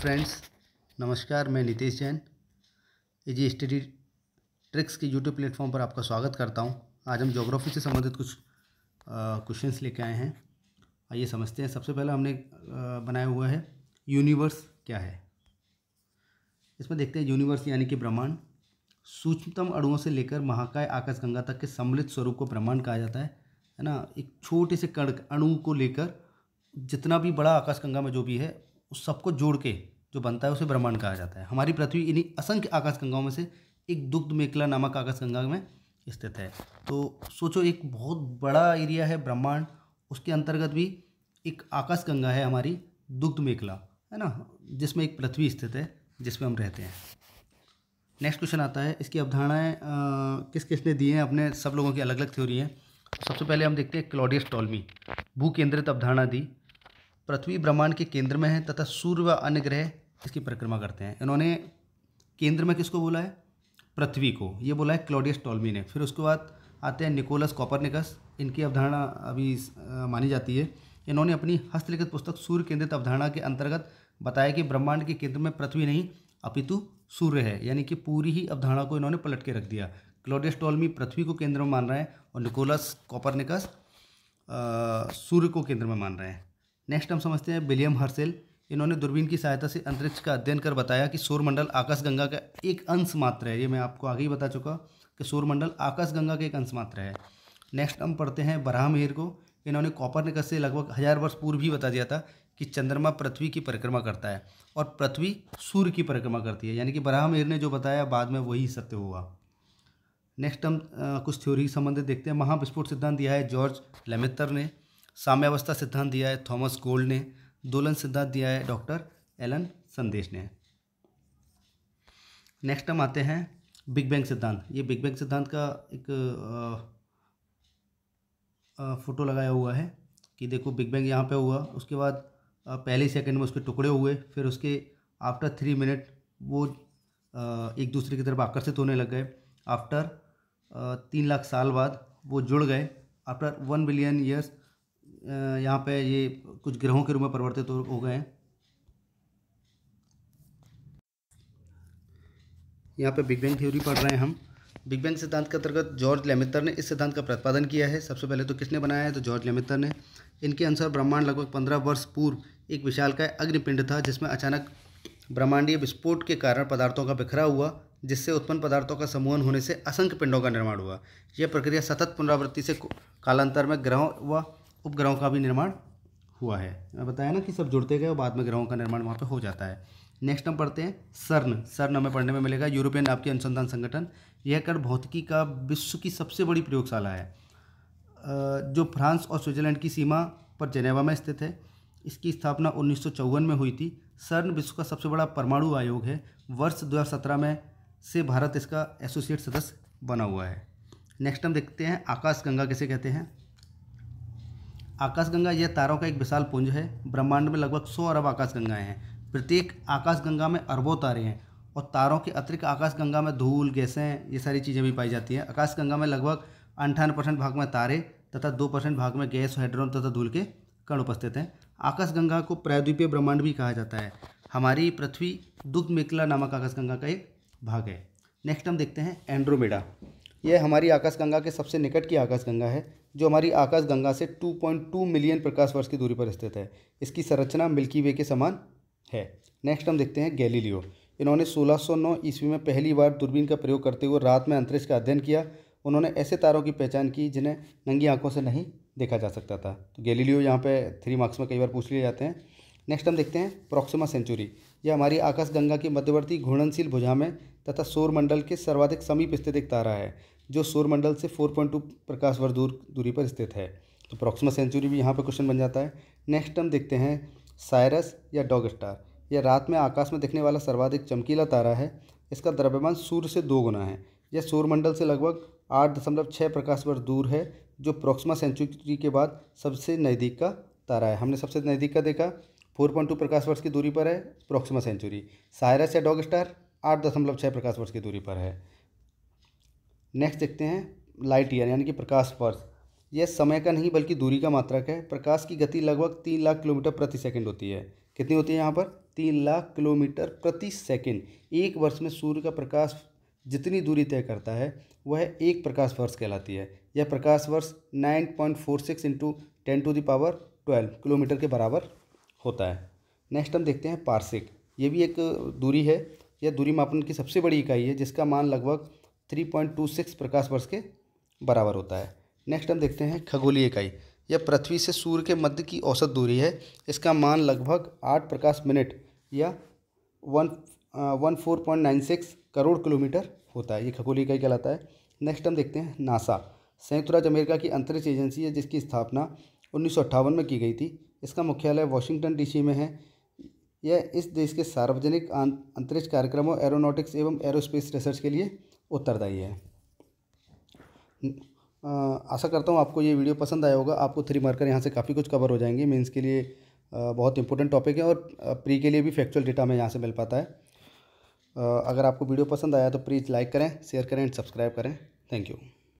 Friends, नमस्कार। मैं Nitesh Jain easy study tricks के यूट्यूब प्लेटफॉर्म पर आपका स्वागत करता हूं। आज हम ज्योग्राफी से संबंधित कुछ क्वेश्चंस लेके आए हैं। आइए समझते हैं। सबसे पहले हमने बनाया हुआ है यूनिवर्स क्या है। इसमें देखते हैं यूनिवर्स यानी कि ब्रह्मांड सूक्ष्मतम अणुओं से लेकर महाकाय आकाशगंगा तक के सम्मिलित स्वरूप को ब्रह्मांड कहा जाता है ना। एक छोटे से कण अणु को लेकर जितना भी बड़ा आकाशगंगा में जो भी है उस सबको जोड़ के जो बनता है उसे ब्रह्मांड कहा जाता है। हमारी पृथ्वी इन्हीं असंख्य आकाशगंगाओं में से एक दुग्ध मेखला नामक आकाशगंगा में स्थित है। तो सोचो, एक बहुत बड़ा एरिया है ब्रह्मांड, उसके अंतर्गत भी एक आकाशगंगा है हमारी दुग्ध मेखला, है ना, जिसमें एक पृथ्वी स्थित है जिसमें हम रहते हैं। नेक्स्ट क्वेश्चन आता है, इसकी अवधारणाएँ किस किसने दी हैं। अपने सब लोगों की अलग अलग थ्योरी हैं। सबसे पहले हम देखते हैं क्लॉडियस टॉल्मी भू केंद्रित अवधारणा दी। पृथ्वी ब्रह्मांड के केंद्र में है तथा सूर्य व अन्य ग्रह इसकी परिक्रमा करते हैं। इन्होंने केंद्र में किसको बोला है? पृथ्वी को। ये बोला है क्लॉडियस टॉल्मी ने। फिर उसके बाद आते हैं निकोलस कोपरनिकस। इनकी अवधारणा अभी मानी जाती है। इन्होंने अपनी हस्तलिखित पुस्तक सूर्य केंद्रित अवधारणा के अंतर्गत बताया कि ब्रह्मांड के केंद्र में पृथ्वी नहीं अपितु सूर्य है, यानी कि पूरी ही अवधारणा को इन्होंने पलट के रख दिया। क्लॉडियस टॉल्मी पृथ्वी को केंद्र में मान रहे हैं और निकोलस कोपरनिकस सूर्य को केंद्र में मान रहे हैं। नेक्स्ट हम समझते हैं विलियम हर्शेल। इन्होंने दूरबीन की सहायता से अंतरिक्ष का अध्ययन कर बताया कि सौरमंडल आकाशगंगा का एक अंश मात्र है। ये मैं आपको आगे ही बता चुका कि सौरमंडल आकाशगंगा का एक अंश मात्र है। नेक्स्ट हम पढ़ते हैं बराहमिहिर को। इन्होंने कोपरनिकस से लगभग 1000 वर्ष पूर्व ही बता दिया था कि चंद्रमा पृथ्वी की परिक्रमा करता है और पृथ्वी सूर्य की परिक्रमा करती है, यानी कि बराहमिहिर ने जो बताया बाद में वही सत्य हुआ। नेक्स्ट हम कुछ थ्योरी संबंधित देखते हैं। महाविस्फोट सिद्धांत दिया है जॉर्ज लेमेत्र ने। साम्यावस्था सिद्धांत दिया है थॉमस गोल्ड ने। दोलन सिद्धांत दिया है डॉक्टर एलन संदेश ने। नेक्स्ट हम आते हैं बिग बैंग सिद्धांत। ये बिग बैंग सिद्धांत का एक फोटो लगाया हुआ है कि देखो बिग बैंग यहाँ पे हुआ, उसके बाद पहले सेकंड में उसके टुकड़े हुए, फिर उसके आफ्टर 3 मिनट वो एक दूसरे की तरफ आकर्षित होने लग गए। आफ्टर 3 लाख साल बाद वो जुड़ गए। आफ्टर 1 बिलियन ईयर्स यहाँ पे ये कुछ ग्रहों के रूप में परिवर्तित हो गए हैं। यहाँ पे बिग बैंग थ्योरी पढ़ रहे हैं हम। बिग बैंग सिद्धांत के अंतर्गत जॉर्ज लेमेत्र ने इस सिद्धांत का प्रतिपादन किया है। सबसे पहले तो किसने बनाया है? तो जॉर्ज लेमेत्र ने। इनके अनुसार ब्रह्मांड लगभग 15 वर्ष पूर्व एक विशालकाय अग्निपिंड था जिसमें अचानक ब्रह्मांडीय विस्फोट के कारण पदार्थों का बिखरा हुआ, जिससे उत्पन्न पदार्थों का समूहन होने से असंख्य पिंडों का निर्माण हुआ। यह प्रक्रिया सतत पुनरावृत्ति से कालांतर में ग्रहों व उपग्रहों का भी निर्माण हुआ है। मैं बताया ना कि सब जुड़ते गए और बाद में ग्रहों का निर्माण वहाँ पे हो जाता है। नेक्स्ट हम पढ़ते हैं सर्न हमें पढ़ने में मिलेगा यूरोपियन आपकी अनुसंधान संगठन। यह कण भौतिकी का विश्व की सबसे बड़ी प्रयोगशाला है जो फ्रांस और स्विट्जरलैंड की सीमा पर जेनेवा में स्थित है। इसकी स्थापना 1954 में हुई थी। सर्न विश्व का सबसे बड़ा परमाणु आयोग है। वर्ष 2017 में से भारत इसका एसोसिएट सदस्य बना हुआ है। नेक्स्ट हम देखते हैं आकाशगंगा किसे कहते हैं। आकाशगंगा यह तारों का एक विशाल पुंज है। ब्रह्मांड में लगभग 100 अरब आकाशगंगाएं हैं। प्रत्येक आकाशगंगा में अरबों तारे हैं और तारों के अतिरिक्त आकाशगंगा में धूल, गैसें, ये सारी चीज़ें भी पाई जाती हैं। आकाशगंगा में लगभग 58% भाग में तारे तथा 2% भाग में गैस, हाइड्रोजन तथा धूल के कण उपस्थित हैं। आकाशगंगा को प्रायद्वीपीय ब्रह्मांड भी कहा जाता है। हमारी पृथ्वी दुग्ध मेखला नामक आकाशगंगा का एक भाग है। नेक्स्ट हम देखते हैं एंड्रोमेडा। यह हमारी आकाशगंगा के सबसे निकट की आकाशगंगा है जो हमारी आकाशगंगा से 2.2 मिलियन प्रकाश वर्ष की दूरी पर स्थित है। इसकी संरचना मिल्की वे के समान है। नेक्स्ट हम देखते हैं गैलीलियो। इन्होंने 1609 ईस्वी में पहली बार दूरबीन का प्रयोग करते हुए रात में अंतरिक्ष का अध्ययन किया। उन्होंने ऐसे तारों की पहचान की जिन्हें नंगी आंखों से नहीं देखा जा सकता था। तो गैलीलियो यहाँ पे 3 मार्क्स में कई बार पूछ लिए जाते हैं। नेक्स्ट हम देखते हैं प्रॉक्सिमा सेंचुरी। यह हमारी आकाशगंगा की मध्यवर्ती घूर्णनशील भुजा में तथा सौरमंडल के सर्वाधिक समीप स्थित एक तारा है जो सौरमंडल से 4.2 प्रकाश वर्ष दूरी पर स्थित है। तो प्रॉक्सिमा सेंचुरी भी यहाँ पे क्वेश्चन बन जाता है। नेक्स्ट हम देखते हैं साइरस या डॉग स्टार। यह रात में आकाश में दिखने वाला सर्वाधिक चमकीला तारा है। इसका द्रव्यमान सूर्य से 2 गुना है। यह सौरमंडल से लगभग 8.6 प्रकाश वर्ष दूर है, जो प्रॉक्सिमा सेंचुरी के बाद सबसे नज़दीक का तारा है। हमने सबसे नज़दीक का देखा 4.2 प्रकाश वर्ष की दूरी पर है प्रॉक्सिमा सेंचुरी। साइरस या डॉग स्टार 8.6 प्रकाश वर्ष की दूरी पर है। नेक्स्ट देखते हैं लाइट ईयर यानी कि प्रकाश वर्ष। यह समय का नहीं बल्कि दूरी का मात्रक है। प्रकाश की गति लगभग 3 लाख किलोमीटर प्रति सेकंड होती है। कितनी होती है यहाँ पर? 3 लाख किलोमीटर प्रति सेकंड। एक वर्ष में सूर्य का प्रकाश जितनी दूरी तय करता है वह एक प्रकाश वर्ष कहलाती है। यह प्रकाश वर्ष 9.46 इंटू 10⁻12 किलोमीटर के बराबर होता है। नेक्स्ट हम देखते हैं पार्सेक। ये भी एक दूरी है। यह दूरी मापन की सबसे बड़ी इकाई है जिसका मान लगभग 3.26 प्रकाश वर्ष के बराबर होता है। नेक्स्ट हम देखते हैं खगोलीय इकाई। यह पृथ्वी से सूर्य के मध्य की औसत दूरी है। इसका मान लगभग 8 प्रकाश मिनट या 14.96 करोड़ किलोमीटर होता है। ये खगोलीय इकाई कहलाता है। नेक्स्ट हम देखते हैं नासा। संयुक्त राज्य अमेरिका की अंतरिक्ष एजेंसी है जिसकी स्थापना 1958 में की गई थी। इसका मुख्यालय वाशिंगटन डीसी में है। यह इस देश के सार्वजनिक अंतरिक्ष कार्यक्रमों, एरोनॉटिक्स एवं एरोस्पेस रिसर्च के लिए उत्तरदायी है। आशा करता हूँ आपको ये वीडियो पसंद आया होगा। आपको 3 मार्कर यहाँ से काफ़ी कुछ कवर हो जाएंगे। मेंस के लिए बहुत इंपॉर्टेंट टॉपिक है और प्री के लिए भी फैक्चुअल डेटा में यहाँ से मिल पाता है। अगर आपको वीडियो पसंद आया तो प्लीज़ लाइक करें, शेयर करें एंड सब्सक्राइब करें। Thank you.